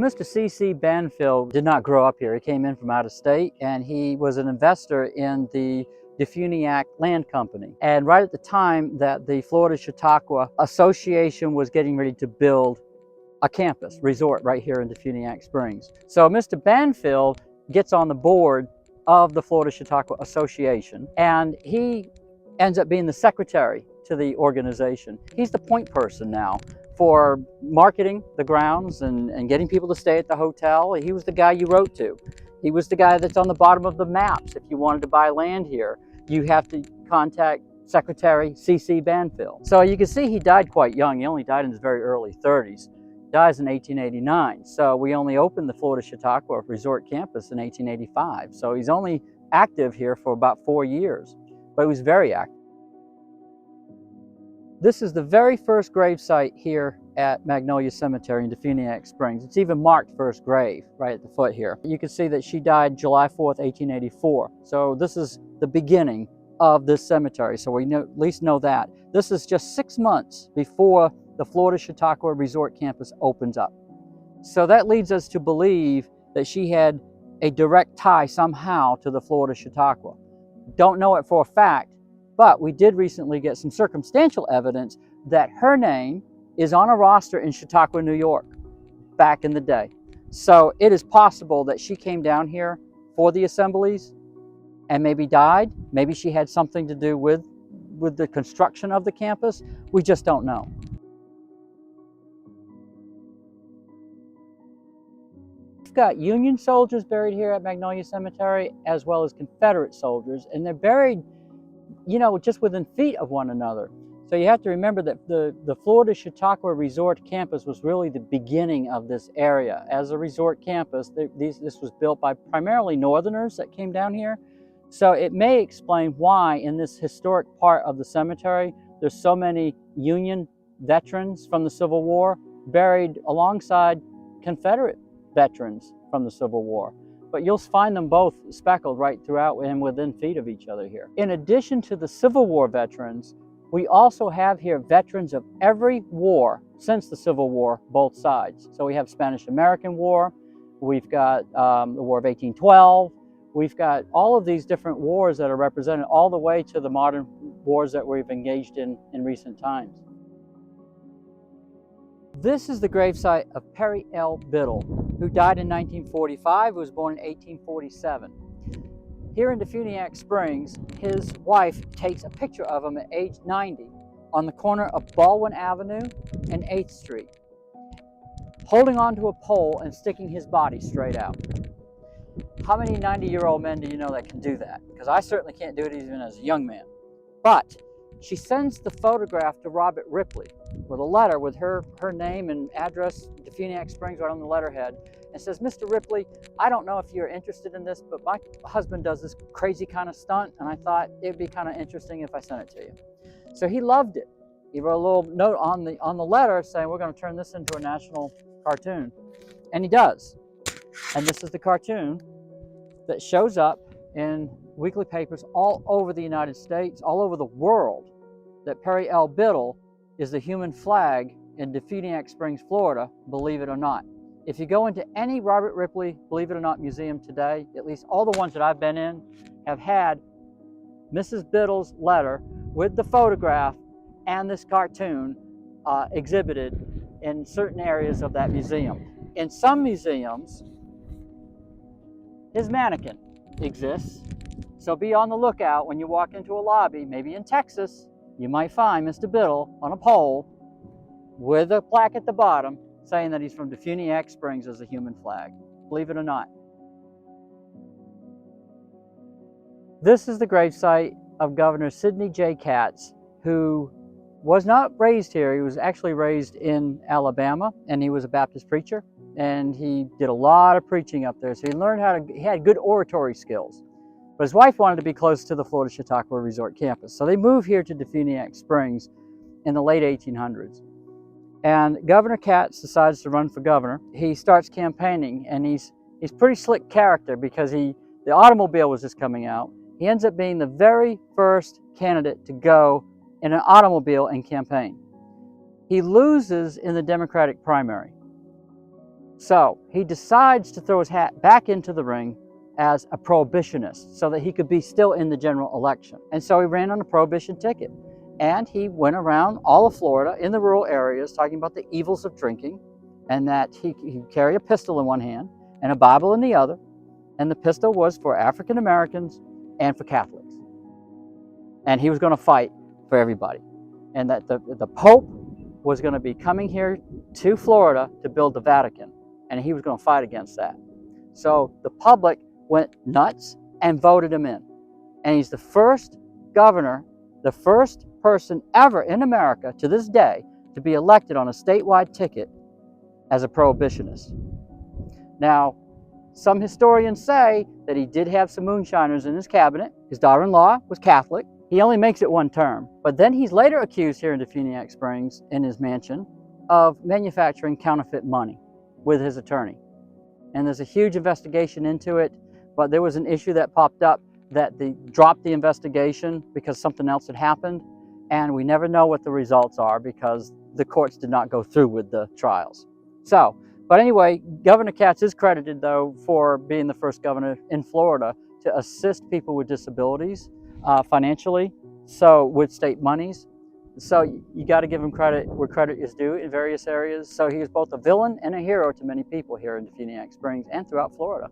Mr. C.C. Banfield did not grow up here. He came in from out of state, and he was an investor in the Defuniak Land Company. And right at the time that the Florida Chautauqua Association was getting ready to build a campus resort right here in Defuniak Springs. So Mr. Banfield gets on the board of the Florida Chautauqua Association, and he ends up being the secretary to the organization. He's the point person now for marketing the grounds and getting people to stay at the hotel. He was the guy you wrote to. He was the guy that's on the bottom of the maps. If you wanted to buy land here, you have to contact Secretary C.C. Banfield. So you can see he died quite young. He only died in his very early 30s. Dies in 1889. So we only opened the Florida Chautauqua Resort Campus in 1885. So he's only active here for about 4 years, but he was very active. This is the very first grave site here at Magnolia Cemetery in Defuniak Springs. It's even marked first grave right at the foot here. You can see that she died July 4th, 1884. So this is the beginning of this cemetery. So we at least know that. This is just 6 months before the Florida Chautauqua Resort Campus opens up. So that leads us to believe that she had a direct tie somehow to the Florida Chautauqua. Don't know it for a fact, but we did recently get some circumstantial evidence that her name is on a roster in Chautauqua, New York, back in the day. So it is possible that she came down here for the assemblies and maybe died. Maybe she had something to do with the construction of the campus. We just don't know. We've got Union soldiers buried here at Magnolia Cemetery, as well as Confederate soldiers, and they're buried, you know, just within feet of one another. So you have to remember that the Florida Chautauqua Resort Campus was really the beginning of this area. As a resort campus, this was built by primarily Northerners that came down here. So it may explain why in this historic part of the cemetery, there's so many Union veterans from the Civil War buried alongside Confederate veterans from the Civil War. But you'll find them both speckled right throughout and within feet of each other here. In addition to the Civil War veterans, we also have here veterans of every war since the Civil War, both sides. So we have Spanish-American War, we've got the War of 1812, we've got all of these different wars that are represented all the way to the modern wars that we've engaged in recent times. This is the gravesite of Perry L. Biddle, who died in 1945, who was born in 1847. Here in Defuniak Springs, his wife takes a picture of him at age 90 on the corner of Baldwin Avenue and 8th Street, holding onto a pole and sticking his body straight out. How many 90-year-old men do you know that can do that? Because I certainly can't do it even as a young man. But she sends the photograph to Robert Ripley with a letter with her name and address, Defuniak Springs, right on the letterhead, and says, "Mr. Ripley, I don't know if you're interested in this, but my husband does this crazy kind of stunt, and I thought it'd be kind of interesting if I sent it to you." So he loved it. He wrote a little note on the letter saying, "We're going to turn this into a national cartoon," and he does. And this is the cartoon that shows up in weekly papers all over the United States, all over the world, that Perry L. Biddle is the human flag in Defuniak Springs, Florida, believe it or not. If you go into any Robert Ripley, believe it or not, museum today, at least all the ones that I've been in, have had Mrs. Biddle's letter with the photograph and this cartoon exhibited in certain areas of that museum. In some museums, his mannequin exists. So be on the lookout when you walk into a lobby, maybe in Texas, you might find Mr. Biddle on a pole with a plaque at the bottom saying that he's from Defuniak Springs as a human flag. Believe it or not. This is the gravesite of Governor Sidney J. Katz, who was not raised here. He was actually raised in Alabama, and he was a Baptist preacher, and he did a lot of preaching up there. So he learned he had good oratory skills. But his wife wanted to be close to the Florida Chautauqua Resort Campus. So they moved here to Defuniak Springs in the late 1800s. And Governor Katz decides to run for governor. He starts campaigning, and he's pretty slick character because the automobile was just coming out. He ends up being the very first candidate to go in an automobile and campaign. He loses in the Democratic primary. So he decides to throw his hat back into the ring as a prohibitionist so that he could be still in the general election. And so he ran on a prohibition ticket. And he went around all of Florida in the rural areas talking about the evils of drinking, and that he carried a pistol in one hand and a Bible in the other. And the pistol was for African Americans and for Catholics. And he was going to fight for everybody. And that the Pope was going to be coming here to Florida to build the Vatican. And he was going to fight against that. So the public went nuts and voted him in. And he's the first governor, the first person ever in America to this day to be elected on a statewide ticket as a prohibitionist. Now, some historians say that he did have some moonshiners in his cabinet. His daughter-in-law was Catholic. He only makes it one term. But then he's later accused here in Defuniak Springs, in his mansion, of manufacturing counterfeit money with his attorney. And there's a huge investigation into it, but there was an issue that popped up that they dropped the investigation because something else had happened, and we never know what the results are because the courts did not go through with the trials. So, but anyway, Governor Katz is credited, though, for being the first governor in Florida to assist people with disabilities financially, so with state monies. So you got to give him credit where credit is due in various areas. So he was both a villain and a hero to many people here in Defuniak Springs and throughout Florida.